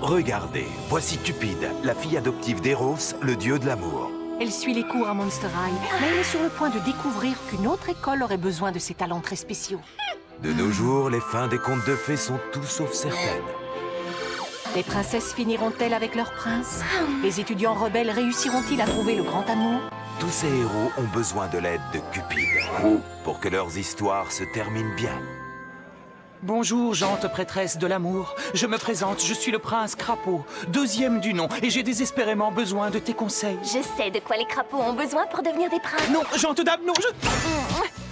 Regardez, voici Cupide, la fille adoptive d'Eros, le dieu de l'amour. Elle suit les cours à Monster High, mais elle est sur le point de découvrir qu'une autre école aurait besoin de ses talents très spéciaux. De nos jours, les fins des contes de fées sont tout sauf certaines. Les princesses finiront-elles avec leur prince? Les étudiants rebelles réussiront-ils à trouver le grand amour? Tous ces héros ont besoin de l'aide de Cupide pour que leurs histoires se terminent bien. Bonjour, gente prêtresse de l'amour. Je me présente, je suis le prince Crapaud, deuxième du nom, et j'ai désespérément besoin de tes conseils. Je sais de quoi les crapauds ont besoin pour devenir des princes. Non, gente dame, non,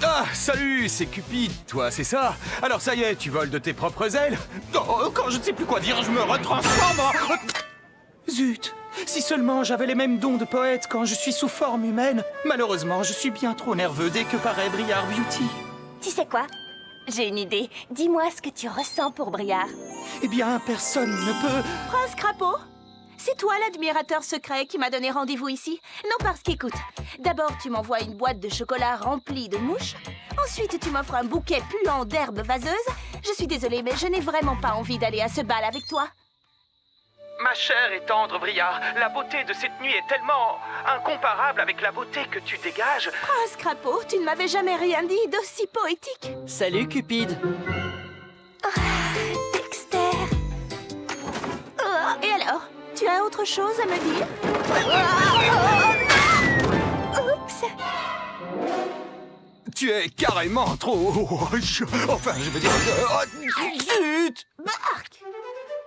Ah, salut, c'est Cupide, toi, c'est ça? Alors ça y est, tu voles de tes propres ailes? Oh, quand je ne sais plus quoi dire, je me retransforme en... Zut! Si seulement j'avais les mêmes dons de poète quand je suis sous forme humaine. Malheureusement, je suis bien trop nerveux dès que paraît Briar Beauty. Tu sais quoi? J'ai une idée. Dis-moi ce que tu ressens pour Briar. Eh bien, personne ne peut... Prince Crapaud, c'est toi l'admirateur secret qui m'a donné rendez-vous ici? Non, parce qu'écoute, d'abord tu m'envoies une boîte de chocolat remplie de mouches. Ensuite, tu m'offres un bouquet puant d'herbes vaseuses. Je suis désolée, mais je n'ai vraiment pas envie d'aller à ce bal avec toi. Ma chère et tendre Briar, la beauté de cette nuit est tellement incomparable avec la beauté que tu dégages. Prince Crapaud, tu ne m'avais jamais rien dit d'aussi poétique. Salut Cupide. Dexter. Et alors, tu as autre chose à me dire? Oups. Tu es carrément trop... Enfin, je veux dire... Zut! Marc.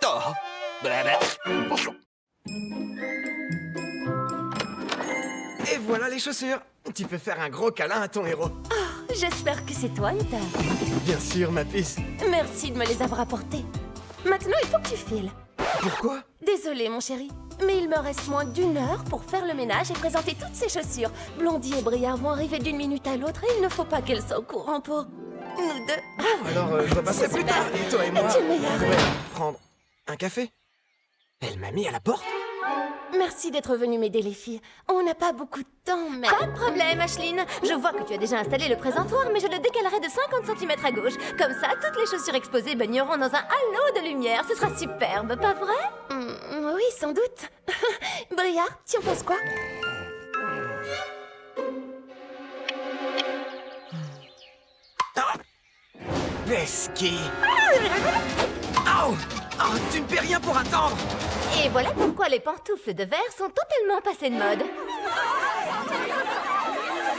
Oh. Et voilà les chaussures. Tu peux faire un gros câlin à ton héros. J'espère que c'est toi, Nita. Bien sûr, ma puce. Merci de me les avoir apportés. Maintenant, il faut que tu files. Pourquoi? Désolée, mon chéri, mais il me reste moins d'1 heure pour faire le ménage et présenter toutes ces chaussures. Blondie et Briar vont arriver d'une minute à l'autre et il ne faut pas qu'elles soient au courant pour nous deux. Alors, je repasserai plus super. tard. Et toi et moi, Tu es meilleur. on pourrait prendre un café. Elle m'a mis à la porte. Merci d'être venu m'aider, les filles. On n'a pas beaucoup de temps, mais... Pas de problème, Ashline. Je vois que tu as déjà installé le présentoir, mais je le décalerai de 50 cm à gauche. Comme ça, toutes les chaussures exposées baigneront dans un halo de lumière. Ce sera superbe, pas vrai? Oui, sans doute. Briar, tu en penses quoi? Pesky. Oh, oh, tu ne paies rien pour attendre. Et voilà pourquoi les pantoufles de verre sont totalement passées de mode.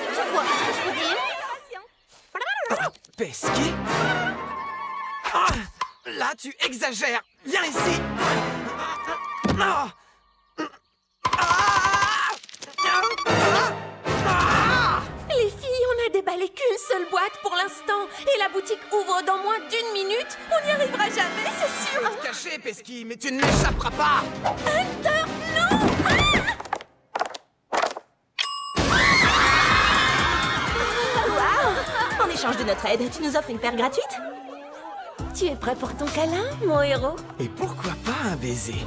Tu vois ce que je veux dire? Pesky. Ah, là, tu exagères. Viens ici. Ah. Les filles, on a déballé qu'une seule boîte pour l'instant. Et la boutique ouvre dans moins d'1 minute. On n'y arrivera jamais, c'est sûr. Caché, Pesky, mais tu ne m'échapperas pas. Hunter, non! En échange de notre aide, tu nous offres une paire gratuite? Tu es prêt pour ton câlin, mon héros? Et pourquoi pas un baiser?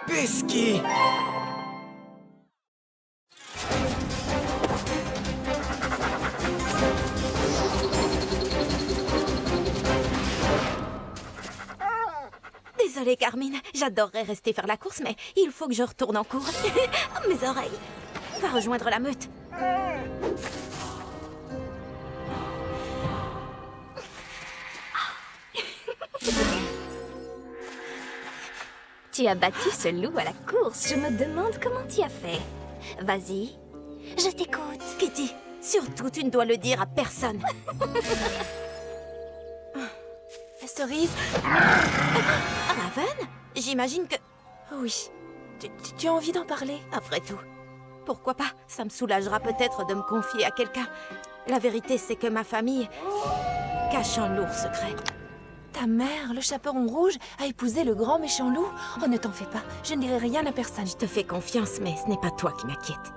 Pesky. Désolée, Carmine. J'adorerais rester faire la course, mais il faut que je retourne en cours. Mes oreilles. Va rejoindre la meute. Tu as battu ce loup à la course. Je me demande comment tu as fait. Vas-y. Je t'écoute. Kitty, surtout, tu ne dois le dire à personne. Cerise. Raven? J'imagine que... Oui. Tu as envie d'en parler, après tout. Pourquoi pas? Ça me soulagera peut-être de me confier à quelqu'un. La vérité, c'est que ma famille cache un lourd secret. Ta mère, le chaperon rouge, a épousé le grand méchant loup? Oh, ne t'en fais pas, je ne dirai rien à personne. Je te fais confiance, mais ce n'est pas toi qui m'inquiète.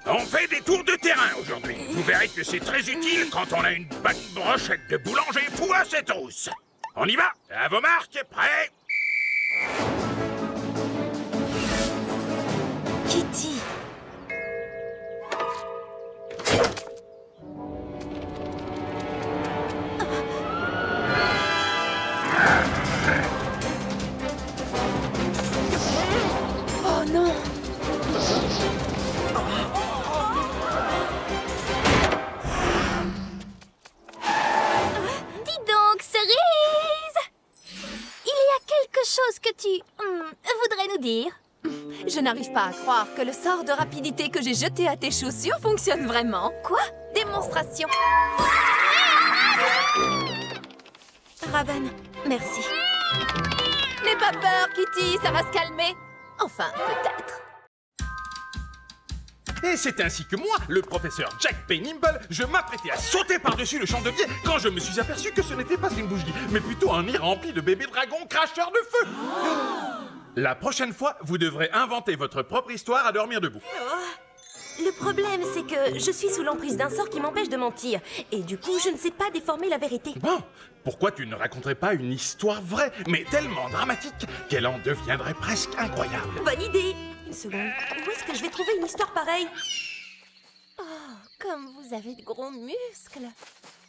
On fait des tours de terrain aujourd'hui. Vous verrez que c'est très utile quand on a une bonne brochette de boulanger fou à ses trousses. On y va? À vos marques, prêts? Kitty. chose que tu voudrais nous dire? Je n'arrive pas à croire que le sort de rapidité que j'ai jeté à tes chaussures fonctionne vraiment. Quoi? Démonstration. Raven, Merci. n'aie pas peur, Kitty, ça va se calmer. Enfin, peut-être. Et c'est ainsi que moi, le professeur Jack Peynimble, je m'apprêtais à sauter par-dessus le chandelier quand je me suis aperçu que ce n'était pas une bougie, mais plutôt un nid rempli de bébés dragons cracheurs de feu. La prochaine fois, vous devrez inventer votre propre histoire à dormir debout. Le problème, c'est que je suis sous l'emprise d'un sort qui m'empêche de mentir. Et du coup, je ne sais pas déformer la vérité. Bon, pourquoi tu ne raconterais pas une histoire vraie, mais tellement dramatique qu'elle en deviendrait presque incroyable? Bonne idée. Une seconde. Où est-ce que je vais trouver une histoire pareille? Oh, comme vous avez de gros muscles.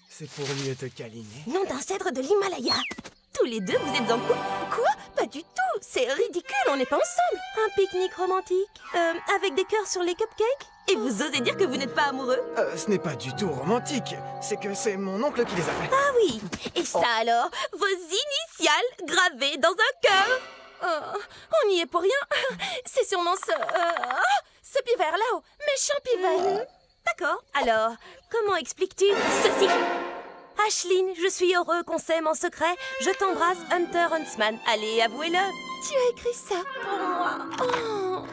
C'est pour mieux te câliner. Nom d'un cèdre de l'Himalaya. Tous les deux, vous êtes en couple? Quoi? Pas du tout. C'est ridicule, on n'est pas ensemble. Un pique-nique romantique, avec des cœurs sur les cupcakes? Et vous osez dire que vous n'êtes pas amoureux? Ce n'est pas du tout romantique. C'est que c'est mon oncle qui les a fait. Ah oui. Et ça alors? Vos initiales gravées dans un cœur? On n'y est pour rien. C'est sûrement ce pivert là-haut. Méchant pivert. D'accord. Alors, comment expliques-tu ceci? Ashline, je suis heureux qu'on s'aime en secret. Je t'embrasse, Hunter Huntsman. Allez, avouez-le. Tu as écrit ça pour moi.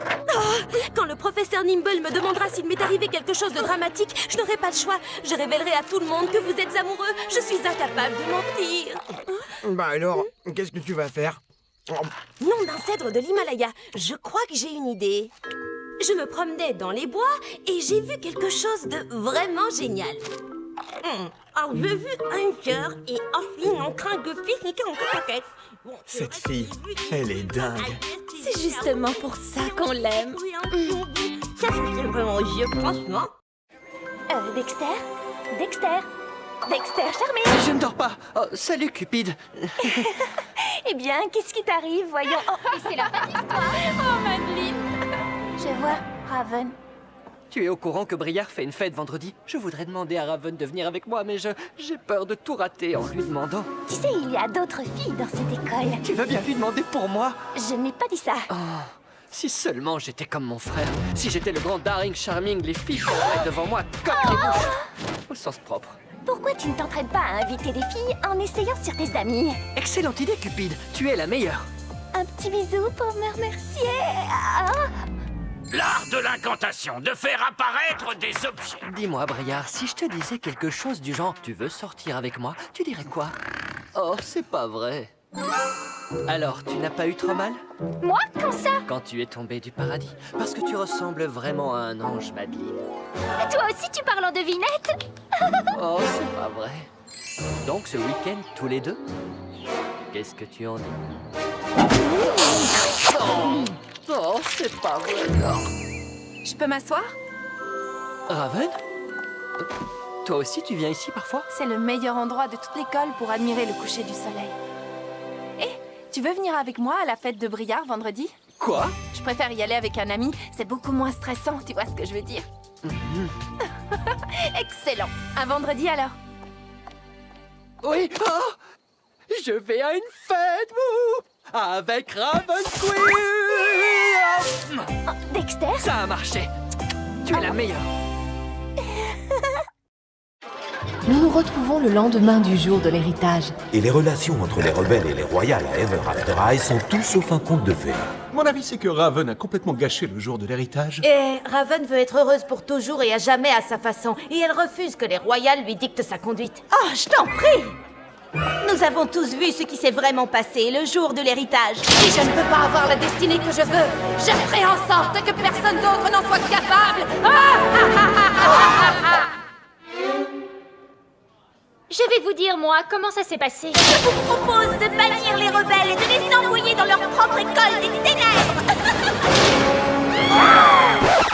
Quand le professeur Nimble me demandera s'il m'est arrivé quelque chose de dramatique, je n'aurai pas le choix. Je révélerai à tout le monde que vous êtes amoureux. Je suis incapable de mentir. Bah alors, qu'est-ce que tu vas faire? Nom d'un cèdre de l'Himalaya. Je crois que j'ai une idée. Je me promenais dans les bois et j'ai vu quelque chose de vraiment génial. Alors, j'ai vu un cœur et Ashline en train de pique-niquer en coquette. Cette fille, elle est dingue. C'est justement pour ça qu'on l'aime. Ça, c'est vraiment vieux, franchement. Dexter? Dexter, charmé. Je ne dors pas. Oh, salut, Cupide. Eh bien, qu'est-ce qui t'arrive, voyons? Oh, c'est la fin de l'histoire. Oh, Madeleine. Je vois, Raven. Tu es au courant que Briard fait une fête vendredi? Je voudrais demander à Raven de venir avec moi, mais j'ai peur de tout rater en lui demandant. Tu sais, il y a d'autres filles dans cette école. Tu veux bien lui demander pour moi? Je n'ai pas dit ça. Oh, si seulement j'étais comme mon frère. Si j'étais le grand Daring Charming, les filles tomberaient devant moi comme des mouches. Au sens propre. Pourquoi tu ne t'entraînes pas à inviter des filles en essayant sur tes amis? Excellente idée, Cupide. Tu es la meilleure. Un petit bisou pour me remercier. L'art de l'incantation, de faire apparaître des objets. Dis-moi, Briard, si je te disais quelque chose du genre « Tu veux sortir avec moi ?» Tu dirais quoi? Oh, c'est pas vrai. Alors, tu n'as pas eu trop mal? Moi? Quand ça? Quand tu es tombé du paradis. Parce que tu ressembles vraiment à un ange, Madeleine. Toi aussi, tu parles en devinette? Oh, c'est pas vrai. Donc, ce week-end, tous les deux? Qu'est-ce que tu en dis? Oh, c'est pas vrai. Je peux m'asseoir? Raven? Toi aussi, tu viens ici parfois? C'est le meilleur endroit de toute l'école pour admirer le coucher du soleil. Tu veux venir avec moi à la fête de Briard vendredi? Quoi? Je préfère y aller avec un ami, c'est beaucoup moins stressant, tu vois ce que je veux dire. Excellent. À vendredi alors. Oui. Oh, je vais à une fête, avec Raven Queen. Dexter? Ça a marché. Tu es la meilleure. Nous nous retrouvons le lendemain du jour de l'héritage. Et les relations entre les rebelles et les royales à Ever After High sont tout sauf un conte de fées. Mon avis, c'est que Raven a complètement gâché le jour de l'héritage. Et Raven veut être heureuse pour toujours et à jamais à sa façon. Et elle refuse que les royales lui dictent sa conduite. Oh, je t'en prie! Nous avons tous vu ce qui s'est vraiment passé le jour de l'héritage. Si je ne peux pas avoir la destinée que je veux, je ferai en sorte que personne d'autre n'en soit capable. Je vais vous dire, moi, comment ça s'est passé. Je vous propose de bannir les rebelles et de les envoyer dans leur propre école des ténèbres.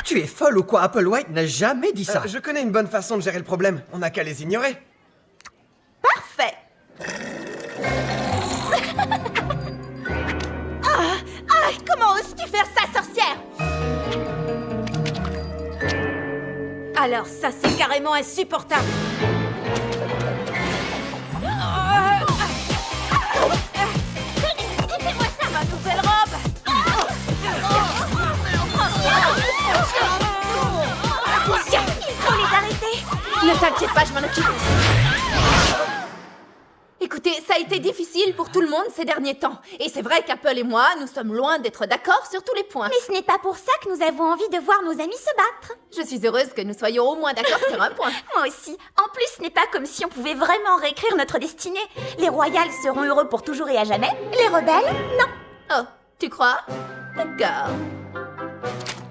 Tu es folle ou quoi? Applewhite n'a jamais dit ça. Je connais une bonne façon de gérer le problème. On n'a qu'à les ignorer. Parfait. Comment oses-tu faire ça, sorcière? Alors ça, c'est carrément insupportable. Fais-moi ça. t'inquiète pas, je m'en occupe. Écoutez, ça a été difficile pour tout le monde ces derniers temps. Et c'est vrai qu'Apple et moi, nous sommes loin d'être d'accord sur tous les points. Mais ce n'est pas pour ça que nous avons envie de voir nos amis se battre. Je suis heureuse que nous soyons au moins d'accord sur un point. Moi aussi. En plus, ce n'est pas comme si on pouvait vraiment réécrire notre destinée. Les royales seront heureux pour toujours et à jamais. Les rebelles, non. Oh, tu crois? D'accord.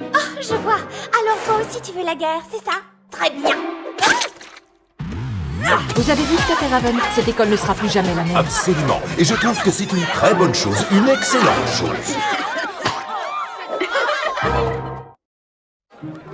Oh, je vois. Alors toi aussi tu veux la guerre, c'est ça? Très bien. Vous avez vu ce qu'a fait Raven? Cette école ne sera plus jamais la même. Absolument. Et je trouve que c'est une très bonne chose, une excellente chose.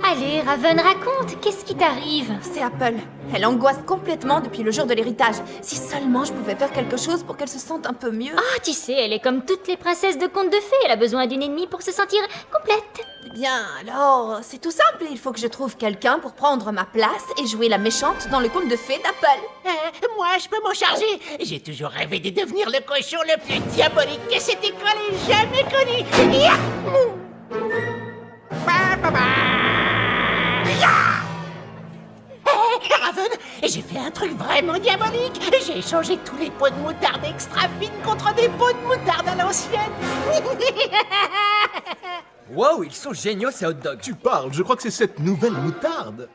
Allez, Raven, raconte, qu'est-ce qui t'arrive? C'est Apple. Elle angoisse complètement depuis le jour de l'héritage. Si seulement je pouvais faire quelque chose pour qu'elle se sente un peu mieux. Ah, tu sais, elle est comme toutes les princesses de contes de fées. Elle a besoin d'une ennemie pour se sentir complète. Eh bien, alors, c'est tout simple. Il faut que je trouve quelqu'un pour prendre ma place et jouer la méchante dans le conte de fées d'Apple. Moi, je peux m'en charger. J'ai toujours rêvé de devenir le cochon le plus diabolique que cette école ait jamais connu. Yahoo! Raven, j'ai fait un truc vraiment diabolique. J'ai échangé tous les pots de moutarde extra fines contre des pots de moutarde à l'ancienne. Wow, ils sont géniaux ces hot dogs. Tu parles, je crois que c'est cette nouvelle moutarde.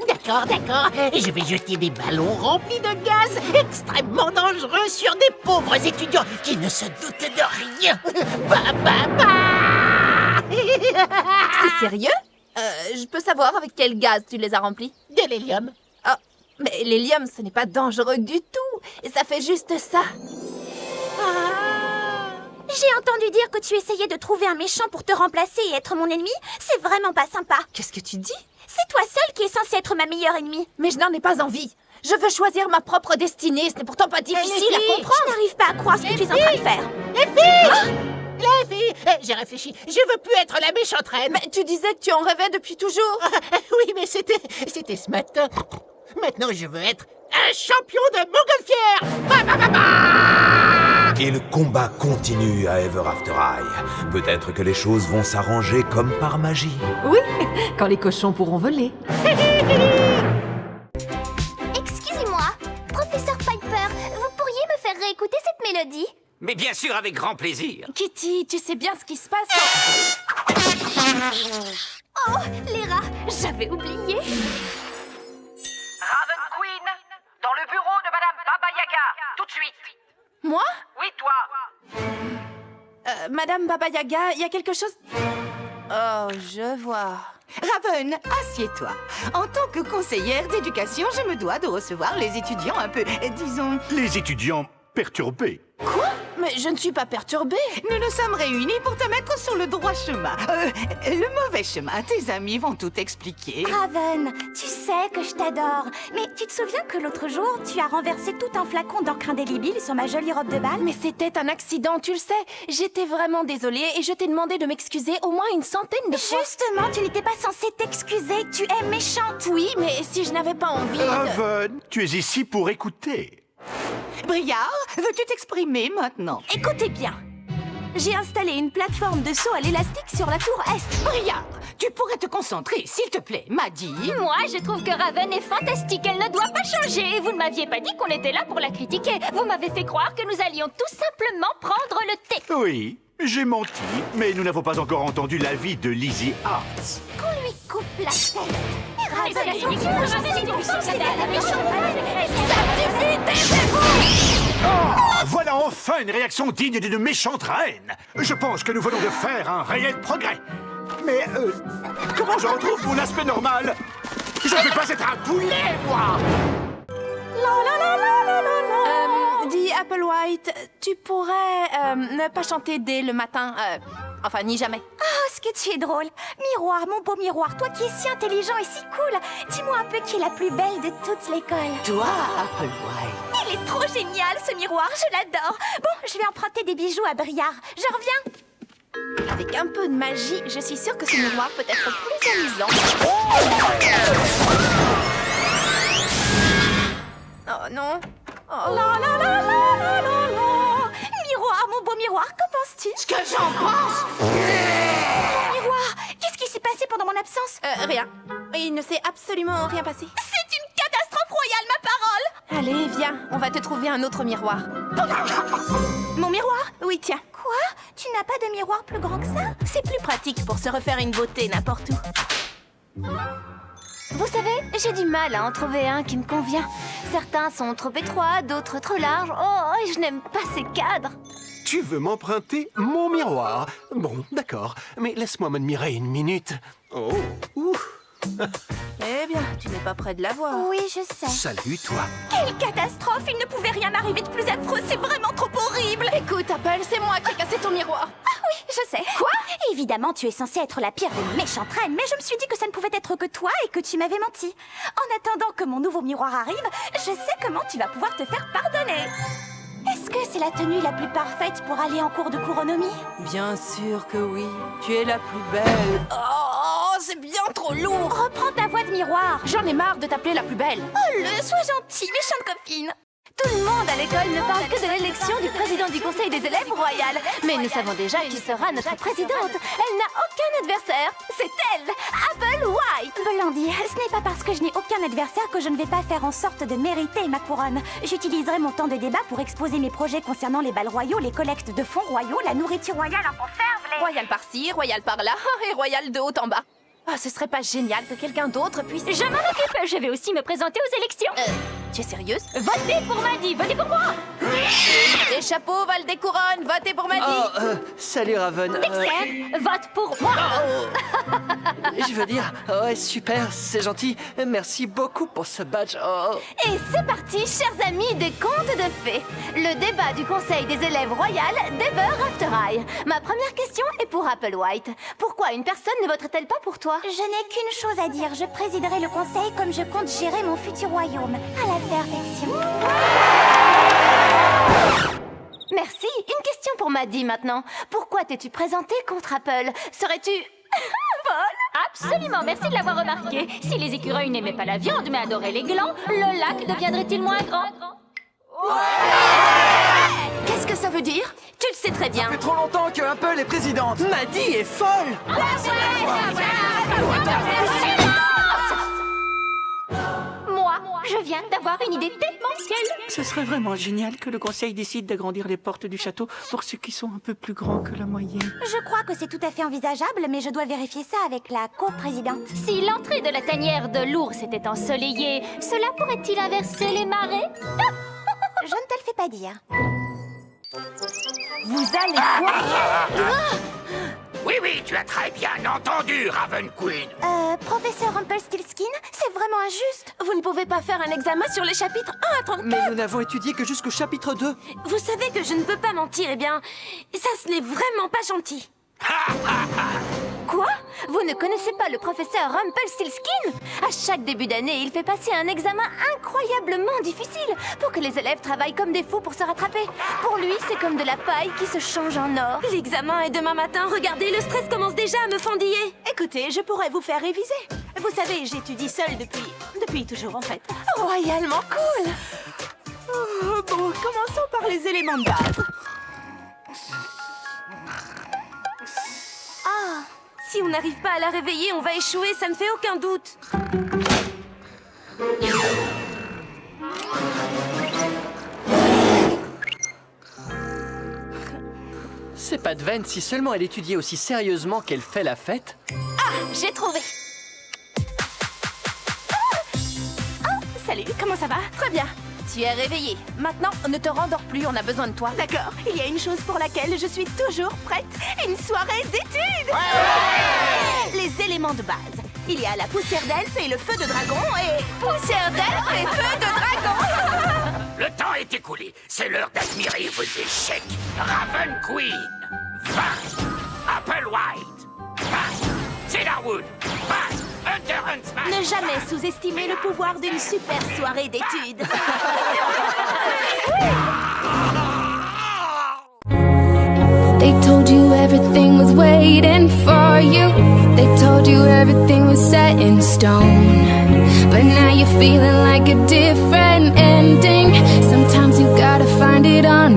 D'accord, d'accord. Je vais jeter des ballons remplis de gaz extrêmement dangereux sur des pauvres étudiants qui ne se doutent de rien. Bah, bah, bah. C'est sérieux? Je peux savoir avec quel gaz tu les as remplis? De l'hélium. Ah, mais l'hélium, ce n'est pas dangereux du tout. Et ça fait juste ça. J'ai entendu dire que tu essayais de trouver un méchant pour te remplacer et être mon ennemi. C'est vraiment pas sympa. Qu'est-ce que tu dis? C'est toi seule qui est censée être ma meilleure ennemie. Mais je n'en ai pas envie. Je veux choisir ma propre destinée. Ce n'est pourtant pas difficile à comprendre. Je n'arrive pas à croire ce que tu es en train de faire. Les filles! Les filles! J'ai réfléchi. Je veux plus être la méchante reine. Mais tu disais que tu en rêvais depuis toujours. Oui, mais c'était ce matin. Maintenant, je veux être un champion de montgolfière. Bah, bah, bah, bah. Et le combat continue à Ever After High. Peut-être que les choses vont s'arranger comme par magie. Oui, quand les cochons pourront voler. Excusez-moi, professeur Piper, vous pourriez me faire réécouter cette mélodie? Mais bien sûr, avec grand plaisir. Kitty, tu sais bien ce qui se passe. Oh, les rats, j'avais oublié. Raven Queen, dans le bureau de Madame Baba Yaga, tout de suite. Moi? Oui, toi. Madame Baba Yaga, il y a quelque chose... Oh, je vois. Raven, assieds-toi. En tant que conseillère d'éducation, je me dois de recevoir les étudiants un peu, disons... Les étudiants perturbés. Quoi? Mais je ne suis pas perturbée. Nous nous sommes réunis pour te mettre sur le droit chemin. Le mauvais chemin, tes amis vont tout expliquer. Raven, tu sais que je t'adore. Mais tu te souviens que l'autre jour, tu as renversé tout un flacon d'encre indélébile sur ma jolie robe de bal? Mais c'était un accident, tu le sais. J'étais vraiment désolée et je t'ai demandé de m'excuser au moins une centaine de fois. Justement, tu n'étais pas censée t'excuser. Tu es méchante. Oui, mais si je n'avais pas envie de... Raven, tu es ici pour écouter. Briard, veux-tu t'exprimer maintenant? Écoutez bien. J'ai installé une plateforme de saut à l'élastique sur la tour Est. Briard, tu pourrais te concentrer, s'il te plaît. Maddy. Moi, je trouve que Raven est fantastique. Elle ne doit pas changer. Vous ne m'aviez pas dit qu'on était là pour la critiquer. Vous m'avez fait croire que nous allions tout simplement prendre le thé. Oui, j'ai menti, mais nous n'avons pas encore entendu l'avis de Lizzie Arts. Qu'on lui coupe la tête. Voilà enfin une réaction digne d'une méchante reine. Je pense que nous venons de faire un réel progrès. Mais, comment je retrouve mon aspect normal? Je ne peux pas être un poulet, moi! Dis Applewhite, tu pourrais ne pas chanter dès le matin, enfin ni jamais. Oh, ce que tu es drôle. Miroir, mon beau miroir, toi qui es si intelligent et si cool. Dis-moi un peu qui est la plus belle de toute l'école. Toi, Applewhite. Il est trop génial, ce miroir, je l'adore. Bon, je vais emprunter des bijoux à Briard. Je reviens. Avec un peu de magie, je suis sûre que ce miroir peut être plus amusant. Oh non. Oh. Miroir, mon beau miroir, qu'en penses-tu? Ce que j'en pense? Miroir, qu'est-ce qui s'est passé pendant mon absence? Rien. Il ne s'est absolument rien passé. C'est Allez, viens, on va te trouver un autre miroir. Mon miroir? Oui, tiens. Quoi? Tu n'as pas de miroir plus grand que ça? C'est plus pratique pour se refaire une beauté n'importe où. Vous savez, j'ai du mal à en trouver un qui me convient. Certains sont trop étroits, d'autres trop larges. Oh, et je n'aime pas ces cadres. Tu veux m'emprunter mon miroir? Bon, d'accord, mais laisse-moi m'admirer une minute. Oh, ouf. Eh bien, tu n'es pas près de la voir. Oui, je sais. Salut, toi. Quelle catastrophe! Il ne pouvait rien arriver de plus affreux, c'est vraiment trop horrible! Écoute, Apple, c'est moi qui ai cassé ton miroir. Ah oui, je sais. Quoi? Évidemment, tu es censée être la pire des méchantes reines, mais je me suis dit que ça ne pouvait être que toi et que tu m'avais menti. En attendant que mon nouveau miroir arrive, je sais comment tu vas pouvoir te faire pardonner. Est-ce que c'est la tenue la plus parfaite pour aller en cours de couronnomie? Bien sûr que oui. Tu es la plus belle. Oh, c'est bien trop lourd. Reprends ta voix de miroir. J'en ai marre de t'appeler la plus belle. Oh, sois gentille, méchante copine. Tout le monde à l'école ne parle que de l'élection du président du conseil des élèves royal. Mais nous savons déjà qui sera notre présidente. Elle n'a aucun adversaire. C'est elle, Apple White. Blondie, ce n'est pas parce que je n'ai aucun adversaire que je ne vais pas faire en sorte de mériter ma couronne. J'utiliserai mon temps de débat pour exposer mes projets concernant les bals royaux, les collectes de fonds royaux, la nourriture royale en conserve, les... Royal par-ci, royal par-là, et royal de haut en bas. Ah, ce serait pas génial que quelqu'un d'autre puisse... Je m'en occupe, je vais aussi me présenter aux élections. Tu es sérieuse? Votez pour Maddy, votez pour moi. Les chapeaux valent des couronnes, votez pour Maddy. Oh, salut Raven. Dexter, vote pour moi. Je veux dire, ouais, super, c'est gentil. Merci beaucoup pour ce badge. Oh. Et c'est parti, chers amis des contes de fées. Le débat du conseil des élèves royales d'Ever After High. Ma première question est pour Apple White. Pourquoi une personne ne voterait-elle pas pour toi? Je n'ai qu'une chose à dire. Je présiderai le conseil comme je compte gérer mon futur royaume. À la perfection. Merci. Une question pour Maddy maintenant. Pourquoi t'es-tu présentée contre Apple? Serais-tu... Paul? Absolument, merci de l'avoir remarqué. Si les écureuils n'aimaient pas la viande mais adoraient les glands, le lac deviendrait-il moins grand? Qu'est-ce que ça veut dire? Tu le sais très bien. Ça fait trop longtemps que Apple est présidente. Maddy est folle. Moi, je viens d'avoir une idée démentielle. Ce serait vraiment génial que le conseil décide d'agrandir les portes du château pour ceux qui sont un peu plus grands que la moyenne. Je crois que c'est tout à fait envisageable, mais je dois vérifier ça avec la coprésidente. Si l'entrée de la tanière de l'ours était ensoleillée, cela pourrait-il inverser les marées? Je ne te le fais pas dire. Vous allez quoi? Oui, tu as très bien entendu, Raven Queen. Professeur Rumpelstiltskin, c'est vraiment injuste. Vous ne pouvez pas faire un examen sur les chapitres 1 à 34. Mais nous n'avons étudié que jusqu'au chapitre 2. Vous savez que je ne peux pas mentir, eh bien, ça ce n'est vraiment pas gentil. Quoi? Vous ne connaissez pas le professeur Rumpelstiltskin? À chaque début d'année, il fait passer un examen incroyablement difficile pour que les élèves travaillent comme des fous pour se rattraper. Pour lui, c'est comme de la paille qui se change en or. L'examen est demain matin. Regardez, le stress commence déjà à me fendiller. Écoutez, je pourrais vous faire réviser. Vous savez, j'étudie seule depuis toujours en fait. Royalement cool. Bon, commençons par les éléments de base. Ah, si on n'arrive pas à la réveiller, on va échouer, ça ne fait aucun doute. C'est pas de veine si seulement elle étudiait aussi sérieusement qu'elle fait la fête. Ah, j'ai trouvé. Salut, comment ça va? Très bien. Tu es réveillée. Maintenant, ne te rendors plus, on a besoin de toi. D'accord, il y a une chose pour laquelle je suis toujours prête. Une soirée d'études. Les éléments de base. Il y a la poussière d'elfe et le feu de dragon et... Poussière d'elfe et feu de dragon. Le temps est écoulé. C'est l'heure d'admirer vos échecs. Raven Queen, 20. Apple White, 20. Cedarwood, 20. Hunter Huntsman. Ne jamais sous-estimer le pouvoir d'une super soirée d'études. They told you everything was waiting for you. They told you everything was set in stone. But now you're feeling like a different ending. Sometimes you gotta find it on